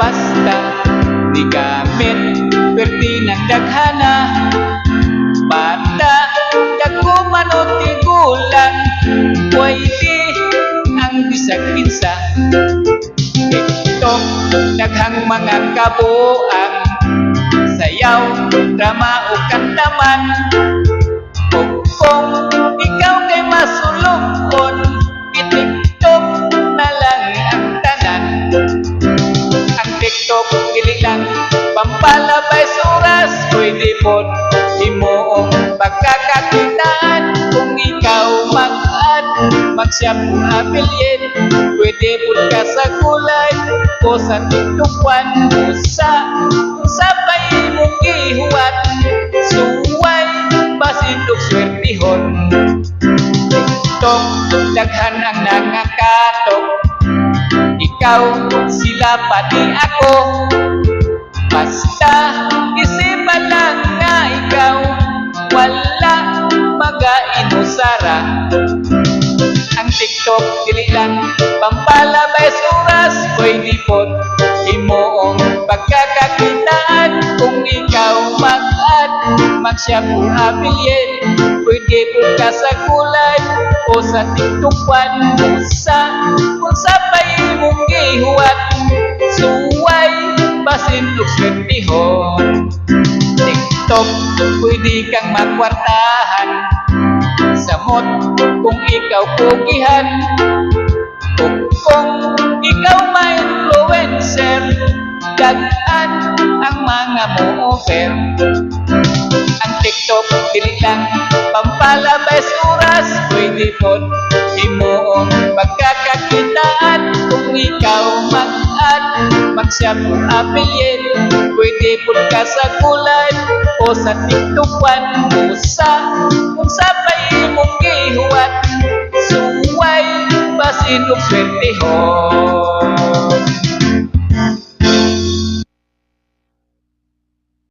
basta di gamit perti ng daghana bata dako manot tigulan pwede ang bisag kinsa TikTok daghang mga kabuang sayaw drama o kantaman ug kung ikaw kay masulukon i-TikTok na lang ang tanan. Ang TikTok dili lang pampalabay suras pwede pod himuong pagkakakitaan kung ikaw mag-add mag-shop affiliate pwede pod ka sa kulay o sa TikTok-wan usa pa'y imong gihuwat suway basin og swertihon TikTok daghan ang nangakatok ikaw sila pati ako basta isipan lang nga ikaw wala magainusara ang TikTok dili lang pampalabay suras pwede pod himuong pagkakakitaan kung ikaw mag-add mag-shop o affiliate pwede pod ka sa kulay o sa TikTok-wan unsa pa imong gihuwat suway basin og swertihon TikTok pwede kang magkwartahan samot kung ikaw pugihan ug kung ikaw ma-influencer dagan ang mga mo-offer ang TikTok dili lang pampalabay suras pwede pod himuong pagkakakitaan kung ikaw mag-add mag-shop affiliate pwede pod ka sa kulay o sa TikTok-wan unsa pa imong gihuwat suway basin og swertihon